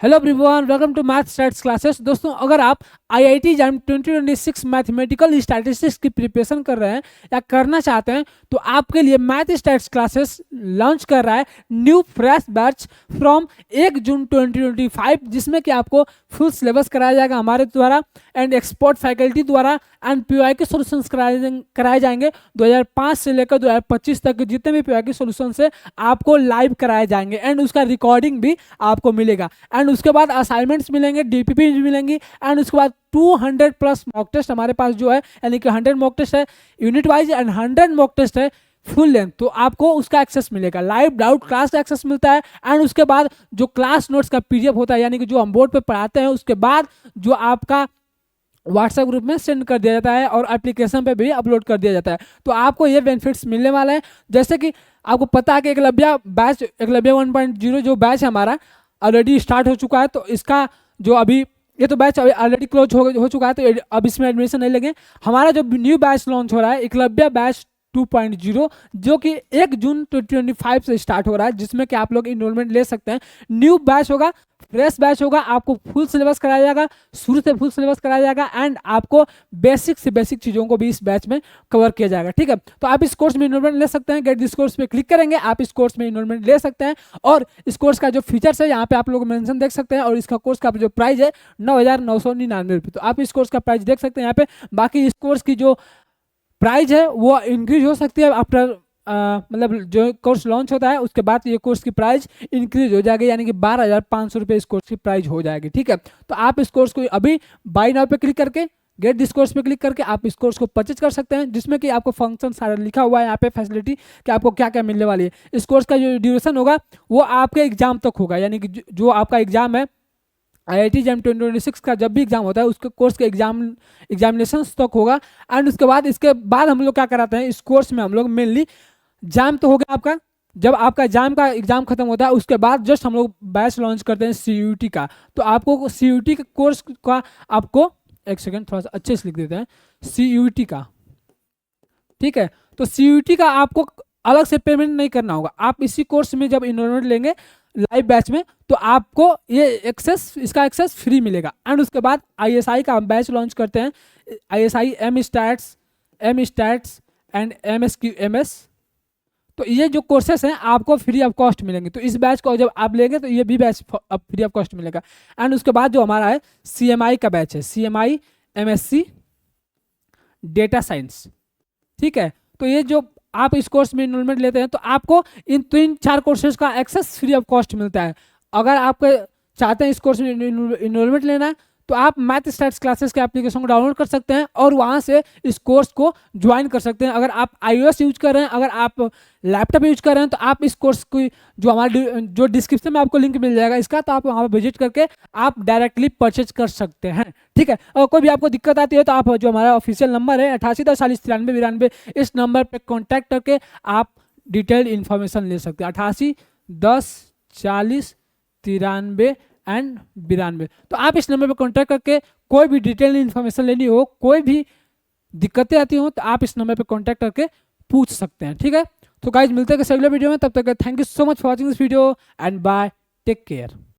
Hello everyone, welcome to Math Stats classes. दोस्तों, अगर आप आईआईटी जैम 2026 मैथमेटिकल स्टैटिस्टिक्स की प्रिपरेशन कर रहे हैं या करना चाहते हैं तो आपके लिए मैथ स्टैट्स क्लासेस लॉन्च कर रहा है न्यू फ्रेश बैच फ्रॉम 1 जून 2025, जिसमें कि आपको फुल सिलेबस कराया जाएगा हमारे द्वारा एंड एक्सपर्ट फैकल्टी द्वारा एंड पीवाई के सोल्यूशंस कराए जाएंगे। 2005 से लेकर 2025 तक के जितने भी पीवाई के सोल्यूशन है आपको लाइव कराए जाएंगे एंड उसका रिकॉर्डिंग भी आपको मिलेगा एंड उसके बाद असाइनमेंट्स मिलेंगे, डीपीपी मिलेंगी एंड उसके बाद 200 प्लस मॉक टेस्ट हमारे पास जो है, यानी कि 100 मॉक टेस्ट है unit wise and 100 mock test है फुल लेंथ। तो आपको उसका एक्सेस मिलेगा, लाइव डाउट क्लास का एक्सेस मिलता है एंड उसके बाद जो क्लास नोट्स का पीडीएफ होता है, यानी कि जो हम बोर्ड पे पढ़ाते हैं उसके बाद जो आपका व्हाट्सएप ग्रुप में सेंड कर दिया जाता है और एप्लीकेशन पे भी अपलोड कर दिया जाता है। तो आपको ये बेनिफिट्स मिलने वाले हैं, जैसे कि आपको पता है कि एकलव्य 1.0 जो बैच है हमारा ऑलरेडी स्टार्ट हो चुका है। तो इसका जो अभी ये तो बैच ऑलरेडी क्लोज हो चुका है, तो अब इसमें एडमिशन नहीं लगे। हमारा जो न्यू बैच लॉन्च हो रहा है एकलव्य बैच 2.0, जो कि 1 जून 2025 से स्टार्ट हो रहा है, जिसमें कि आप लोग इनरोलमेंट ले सकते हैं। न्यू बैच होगा, फ्रेश बैच होगा, आपको फुल सिलेबस कराया जाएगा, शुरू से फुल सिलेबस कराया जाएगा एंड आपको बेसिक से बेसिक चीज़ों को भी इस बैच में कवर किया जाएगा। ठीक है, तो आप इस कोर्स में इनरोलमेंट ले सकते हैं। गेट दिस कोर्स पे क्लिक करेंगे, आप इस कोर्स में इनरोलमेंट ले सकते हैं और इस कोर्स का जो फीचर्स है यहाँ पे आप लोग मेंशन देख सकते हैं और इसका कोर्स का जो प्राइस है 9,999 रुपये। तो आप इस कोर्स का प्राइस देख सकते हैं यहाँ पे। बाकी इस कोर्स की जो प्राइस है वो इंक्रीज हो सकती है आफ्टर मतलब जो कोर्स लॉन्च होता है उसके बाद ये कोर्स की प्राइस इंक्रीज हो जाएगी, यानी कि 12,500 रुपये इस कोर्स की प्राइस हो जाएगी। ठीक है, तो आप इस कोर्स को अभी बाय नाउ पे क्लिक करके गेट दिस कोर्स पे क्लिक करके आप इस कोर्स को परचेज कर सकते हैं, जिसमें कि आपको फंक्शन सारा लिखा हुआ है यहाँ पे, फैसिलिटी कि आपको क्या क्या मिलने वाली है। इस कोर्स का जो ड्यूरेशन होगा वो आपके एग्जाम तक होगा, यानी कि जो आपका एग्जाम है आईआईटी जैम 2026 का जब भी एग्जाम होता है उसके कोर्स के एग्जामिनेशन तक होगा एंड उसके बाद हम लोग क्या कराते हैं इस कोर्स में। हम लोग मेनली जैम तो हो गया आपका, जब आपका जैम का एग्जाम खत्म होता है उसके बाद जस्ट हम लोग बैच लॉन्च करते हैं सीयूटी का। तो आपको सीयूटी के कोर्स का आपको एक सेकेंड थोड़ा सा अच्छे से लिख देते हैं, सीयूटी का। ठीक है, तो सीयूटी का आपको अलग से पेमेंट नहीं करना होगा। आप इसी कोर्स में जब इनरोलमेंट लेंगे लाइव बैच में तो आपको ये इसका एक्सेस फ्री मिलेगा एंड उसके बाद आईएसआई का हम बैच लॉन्च करते हैं, ISI M stats and MS. तो ये जो कोर्सेस हैं आपको फ्री ऑफ कॉस्ट मिलेंगे। तो इस बैच को जब आप लेंगे तो ये भी बैच फ्री ऑफ कॉस्ट मिलेगा एंड उसके बाद जो हमारा है सीएमआई का बैच है, सीएमआई एमएससी डेटा साइंस। ठीक है, तो ये जो आप इस कोर्स में इनरोलमेंट लेते हैं तो आपको इन 3-4 कोर्सेज का एक्सेस फ्री ऑफ कॉस्ट मिलता है। अगर आप चाहते हैं इस कोर्स में इनरोलमेंट लेना है तो आप मैथ स्टैट्स क्लासेस के एप्लीकेशन को डाउनलोड कर सकते हैं और वहाँ से इस कोर्स को ज्वाइन कर सकते हैं। अगर आप iOS यूज कर रहे हैं, अगर आप लैपटॉप यूज कर रहे हैं तो आप इस कोर्स की जो डिस्क्रिप्शन में आपको लिंक मिल जाएगा इसका, तो आप वहाँ पर विजिट करके आप डायरेक्टली परचेज कर सकते हैं। ठीक है, और कोई भी आपको दिक्कत आती है तो आप जो हमारा ऑफिशियल नंबर है 8810409392, इस नंबर पर कॉन्टैक्ट करके आप डिटेल्ड इन्फॉर्मेशन ले सकते हैं। 88104093 एंड 92। तो आप इस नंबर पर कॉन्टैक्ट करके कोई भी डिटेल इन्फॉर्मेशन लेनी हो, कोई भी दिक्कतें आती हो तो आप इस नंबर पर कॉन्टैक्ट करके पूछ सकते हैं। ठीक है, तो गाइज मिलते हैं अगले वीडियो में, तब तक thank you so much for watching this video and bye, take care.